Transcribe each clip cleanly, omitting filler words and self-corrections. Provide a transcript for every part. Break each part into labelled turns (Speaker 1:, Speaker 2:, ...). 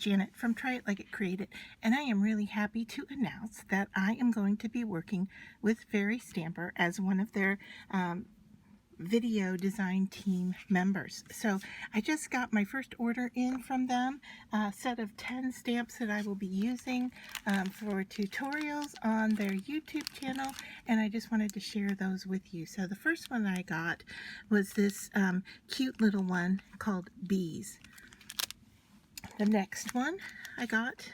Speaker 1: Janet from Try It Like It Created, and I am really happy to announce that I am going to be working with Fairy Stamper as one of their video design team members. So I just got my first order in from them, a set of 10 stamps that I will be using for tutorials on their YouTube channel, and I just wanted to share those with you. So the first one I got was this cute little one called Bees. The next one I got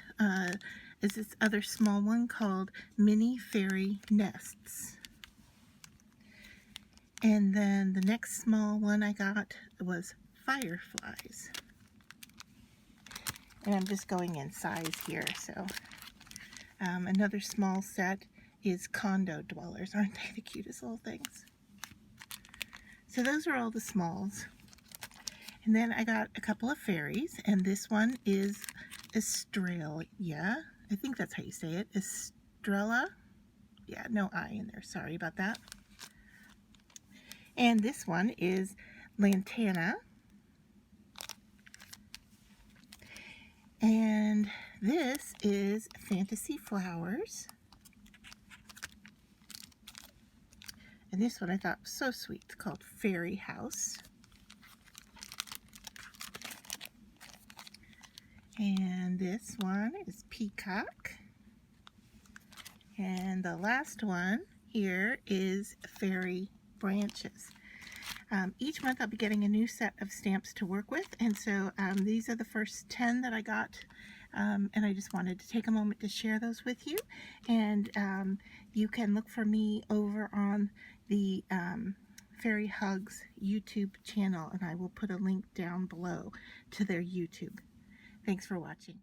Speaker 1: is this other small one called Mini Fairy Nests. And then the next small one I got was Fireflies. And I'm just going in size here. So another small set is Condo Dwellers. Aren't they the cutest little things? So those are all the smalls. And then I got a couple of fairies, and this one is Australia. I think that's how you say it. Estrella. Yeah, no I in there. Sorry about that. And this one is Lantana. And this is Fantasy Flowers. And this one I thought was so sweet. It's called Fairy House. And this one is Peacock. And the last one here is Fairy Branches. Each month I'll be getting a new set of stamps to work with, and so these are the first 10 that I got, and I just wanted to take a moment to share those with you. And you can look for me over on the Fairy Hugs YouTube channel, and I will put a link down below to their YouTube. Thanks for watching.